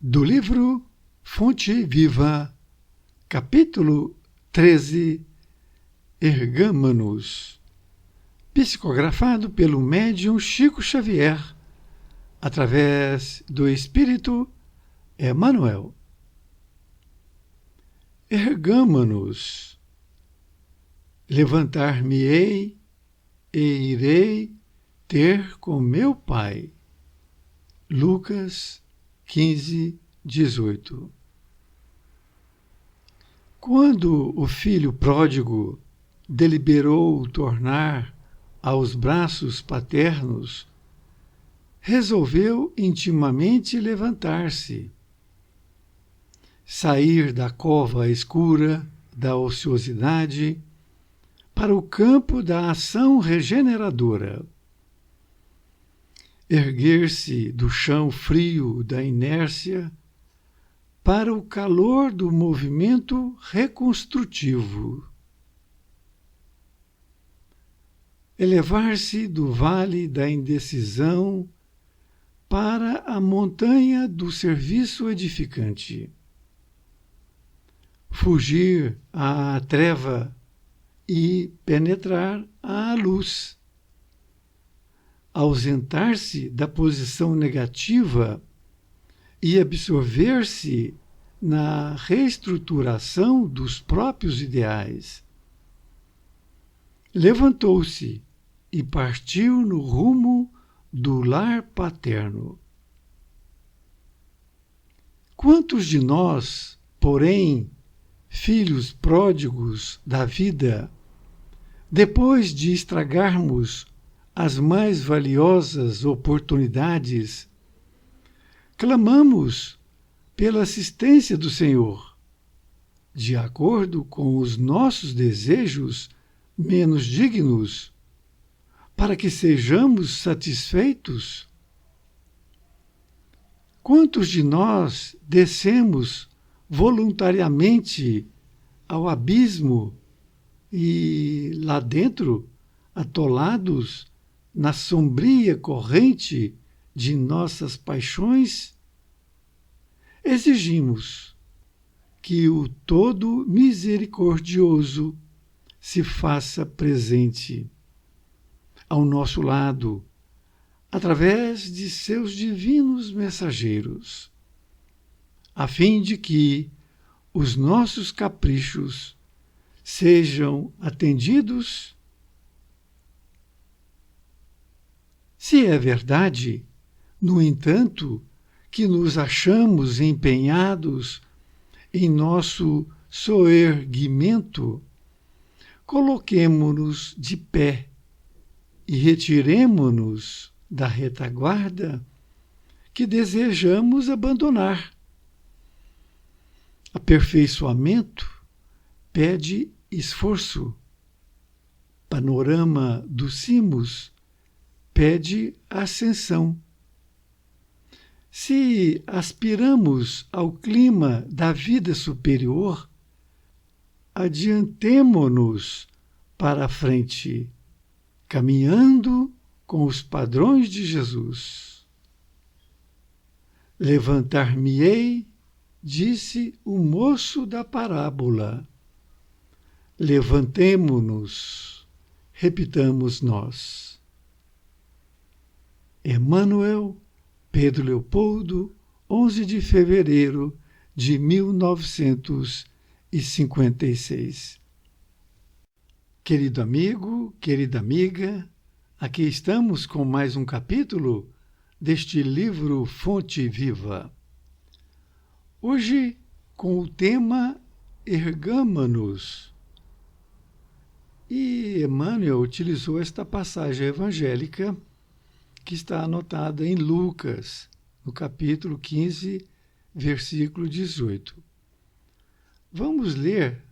Do livro Fonte Viva, capítulo 13, Ergâmanos, psicografado pelo médium Chico Xavier, através do Espírito Emmanuel. Ergâmanos, levantar-me-ei e irei ter com meu Pai. Lucas 15, 18. Quando o filho pródigo deliberou tornar aos braços paternos, resolveu intimamente levantar-se, sair da cova escura da ociosidade para o campo da ação regeneradora, erguer-se do chão frio da inércia para o calor do movimento reconstrutivo, elevar-se do vale da indecisão para a montanha do serviço edificante, fugir à treva e penetrar à luz, ausentar-se da posição negativa e absorver-se na reestruturação dos próprios ideais. Levantou-se e partiu no rumo do lar paterno. Quantos de nós, porém, filhos pródigos da vida, depois de estragarmos as mais valiosas oportunidades, clamamos pela assistência do Senhor, de acordo com os nossos desejos menos dignos, para que sejamos satisfeitos? Quantos de nós descemos voluntariamente ao abismo e, lá dentro, atolados na sombria corrente de nossas paixões, exigimos que o Todo Misericordioso se faça presente ao nosso lado, através de seus divinos mensageiros, a fim de que os nossos caprichos sejam atendidos. Se é verdade, no entanto, que nos achamos empenhados em nosso soerguimento, coloquemo-nos de pé e retiremo-nos da retaguarda que desejamos abandonar. Aperfeiçoamento pede esforço. Panorama dos cimos pede ascensão. Se aspiramos ao clima da vida superior, adiantemo-nos para a frente, caminhando com os padrões de Jesus. Levantar-me-ei, disse o moço da parábola. Levantemo-nos, repitamos nós. Emmanuel, Pedro Leopoldo, 11 de fevereiro de 1956. Querido amigo, querida amiga, aqui estamos com mais um capítulo deste livro Fonte Viva. Hoje com o tema Ergâmanos. E Emmanuel utilizou esta passagem evangélica que está anotada em Lucas, no capítulo 15, versículo 18. Vamos ler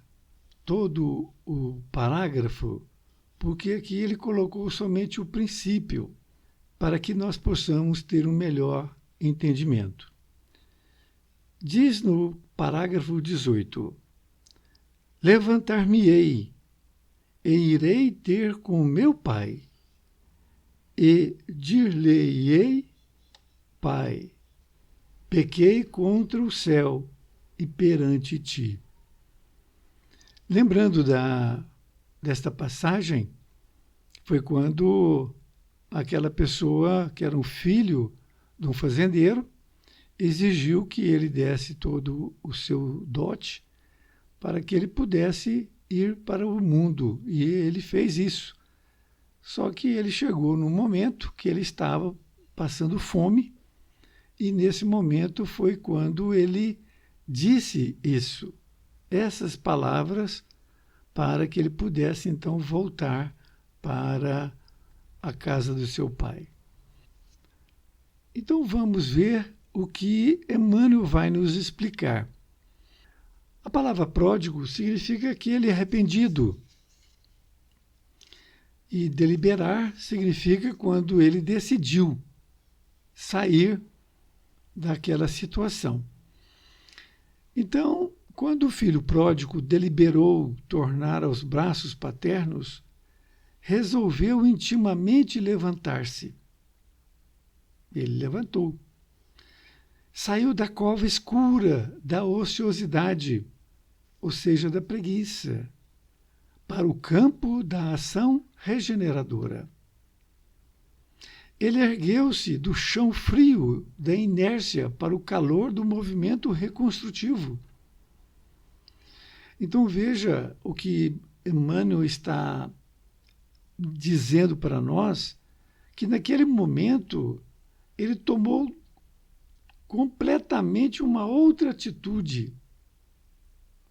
todo o parágrafo, porque aqui ele colocou somente o princípio, para que nós possamos ter um melhor entendimento. Diz no parágrafo 18: Levantar-me-ei e irei ter com meu Pai, e dir-lhe-ei: Pai, pequei contra o céu e perante ti. Lembrando desta passagem, foi quando aquela pessoa, que era um filho de um fazendeiro, exigiu que ele desse todo o seu dote para que ele pudesse ir para o mundo. E ele fez isso. Só que ele chegou num momento que ele estava passando fome, e nesse momento foi quando ele disse isso, essas palavras, para que ele pudesse então voltar para a casa do seu pai. Então vamos ver o que Emmanuel vai nos explicar. A palavra pródigo significa aquele arrependido. E deliberar significa quando ele decidiu sair daquela situação. Então, quando o filho pródigo deliberou tornar aos braços paternos, resolveu intimamente levantar-se. Ele levantou. Saiu da cova escura da ociosidade, ou seja, da preguiça, para o campo da ação regeneradora. Ele ergueu-se do chão frio da inércia para o calor do movimento reconstrutivo. Então veja o que Emmanuel está dizendo para nós, que naquele momento ele tomou completamente uma outra atitude.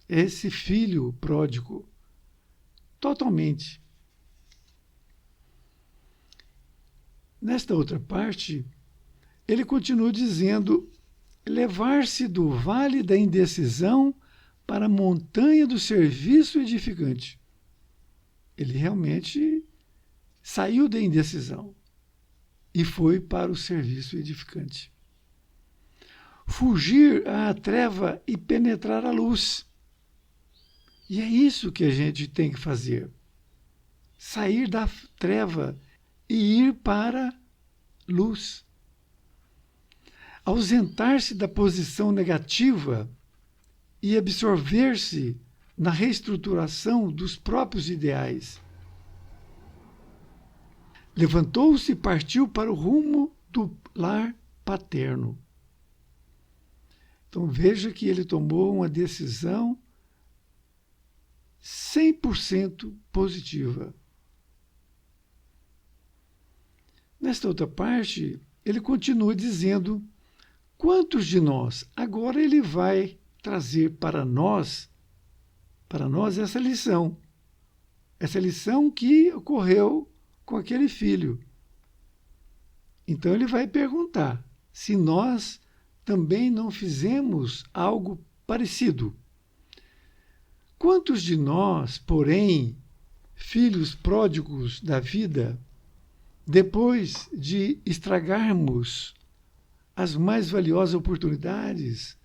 Esse filho pródigo, totalmente. Nesta outra parte, ele continua dizendo: levar-se do vale da indecisão para a montanha do serviço edificante. Ele realmente saiu da indecisão e foi para o serviço edificante. Fugir à treva e penetrar a luz. E é isso que a gente tem que fazer. Sair da treva e ir para luz. Ausentar-se da posição negativa e absorver-se na reestruturação dos próprios ideais. Levantou-se e partiu para o rumo do lar paterno. Então veja que ele tomou uma decisão 100% positiva. Nesta outra parte, ele continua dizendo: quantos de nós, agora ele vai trazer para nós essa lição que ocorreu com aquele filho. Então ele vai perguntar se nós também não fizemos algo parecido. Quantos de nós, porém, filhos pródigos da vida, depois de estragarmos as mais valiosas oportunidades,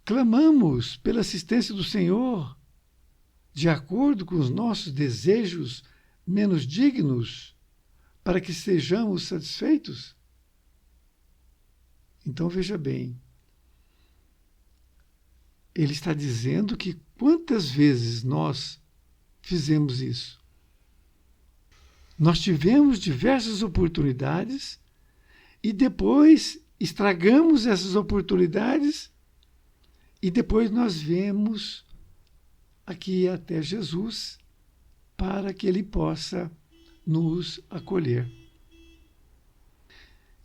clamamos pela assistência do Senhor, de acordo com os nossos desejos menos dignos, para que sejamos satisfeitos? Então veja bem, ele está dizendo que quantas vezes nós fizemos isso? Nós tivemos diversas oportunidades e depois estragamos essas oportunidades e depois nós viemos aqui até Jesus para que ele possa nos acolher.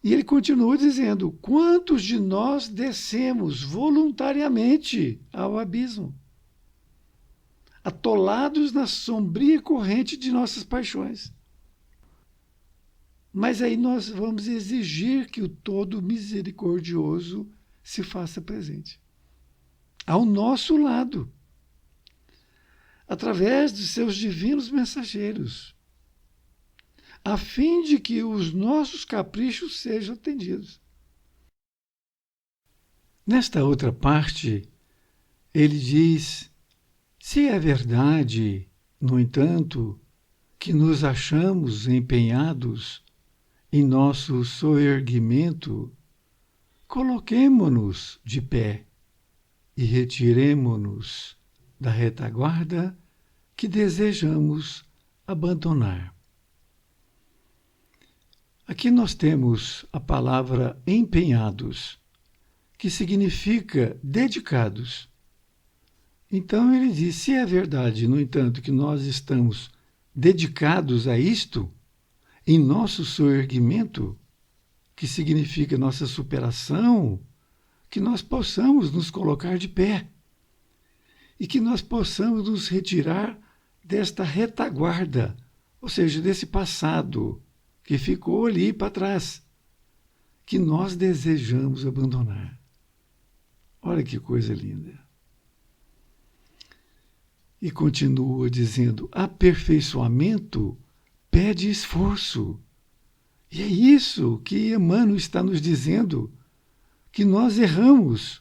E ele continua dizendo: quantos de nós descemos voluntariamente ao abismo, atolados na sombria corrente de nossas paixões? Mas aí nós vamos exigir que o todo misericordioso se faça presente ao nosso lado, através de seus divinos mensageiros, a fim de que os nossos caprichos sejam atendidos. Nesta outra parte, ele diz: se é verdade, no entanto, que nos achamos empenhados em nosso soerguimento, coloquemo-nos de pé e retiremo-nos da retaguarda que desejamos abandonar. Aqui nós temos a palavra empenhados, que significa dedicados. Então ele diz, se é verdade, no entanto, que nós estamos dedicados a isto, em nosso soerguimento, que significa nossa superação, que nós possamos nos colocar de pé e que nós possamos nos retirar desta retaguarda, ou seja, desse passado que ficou ali para trás, que nós desejamos abandonar. Olha que coisa linda. E continua dizendo, aperfeiçoamento pede esforço. E é isso que Emmanuel está nos dizendo, que nós erramos,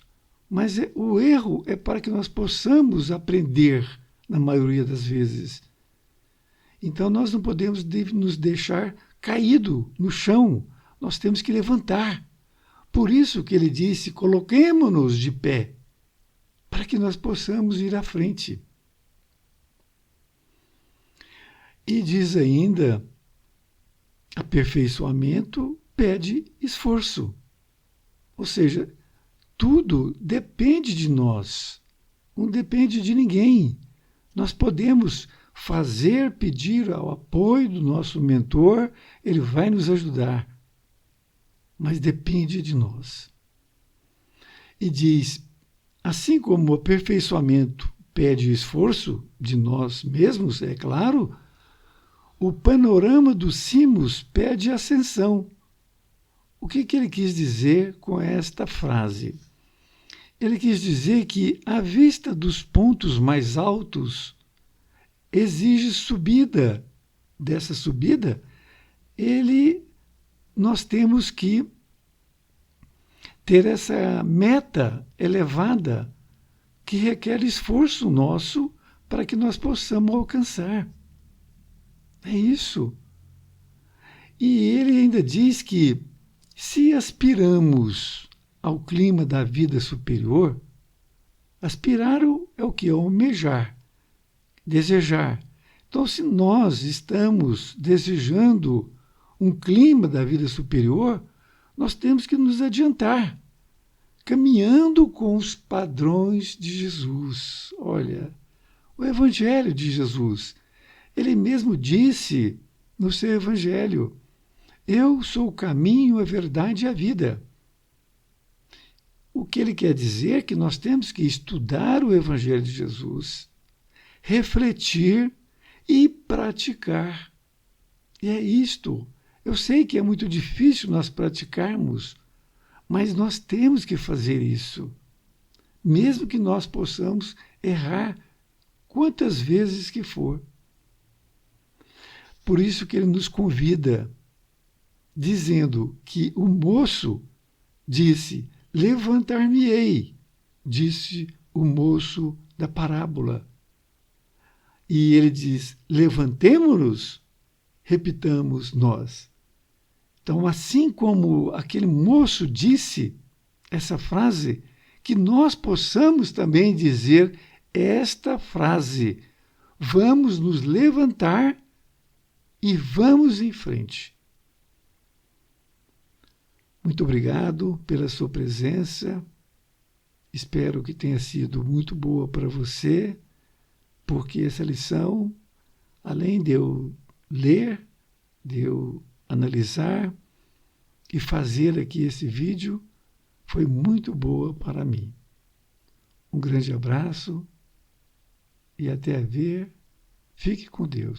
mas o erro é para que nós possamos aprender, na maioria das vezes. Então nós não podemos nos deixar caído no chão, nós temos que levantar. Por isso que ele disse, coloquemo-nos de pé, para que nós possamos ir à frente. E diz ainda, aperfeiçoamento pede esforço. Ou seja, tudo depende de nós, não depende de ninguém. Nós podemos fazer, pedir ao apoio do nosso mentor, ele vai nos ajudar, mas depende de nós. E diz, assim como o aperfeiçoamento pede esforço de nós mesmos, é claro, o panorama dos cimos pede ascensão. O que ele quis dizer com esta frase? Ele quis dizer que a vista dos pontos mais altos exige subida. Dessa subida, nós temos que ter essa meta elevada que requer esforço nosso para que nós possamos alcançar. É isso. E ele ainda diz que se aspiramos ao clima da vida superior, aspirar é o que? Almejar, desejar. Então, se nós estamos desejando um clima da vida superior, nós temos que nos adiantar, caminhando com os padrões de Jesus. Olha, o Evangelho de Jesus. Ele mesmo disse no seu Evangelho, eu sou o caminho, a verdade e a vida. O que ele quer dizer é que nós temos que estudar o Evangelho de Jesus, refletir e praticar. E é isto. Eu sei que é muito difícil nós praticarmos, mas nós temos que fazer isso, mesmo que nós possamos errar quantas vezes que for. Por isso que ele nos convida, dizendo que o moço disse, levantar-me-ei, disse o moço da parábola. E ele diz, levantemo-nos, repitamos nós. Então, assim como aquele moço disse essa frase, que nós possamos também dizer esta frase, vamos nos levantar e vamos em frente. Muito obrigado pela sua presença. Espero que tenha sido muito boa para você, porque essa lição, além de eu ler, de eu analisar e fazer aqui esse vídeo, foi muito boa para mim. Um grande abraço e até ver. Fique com Deus.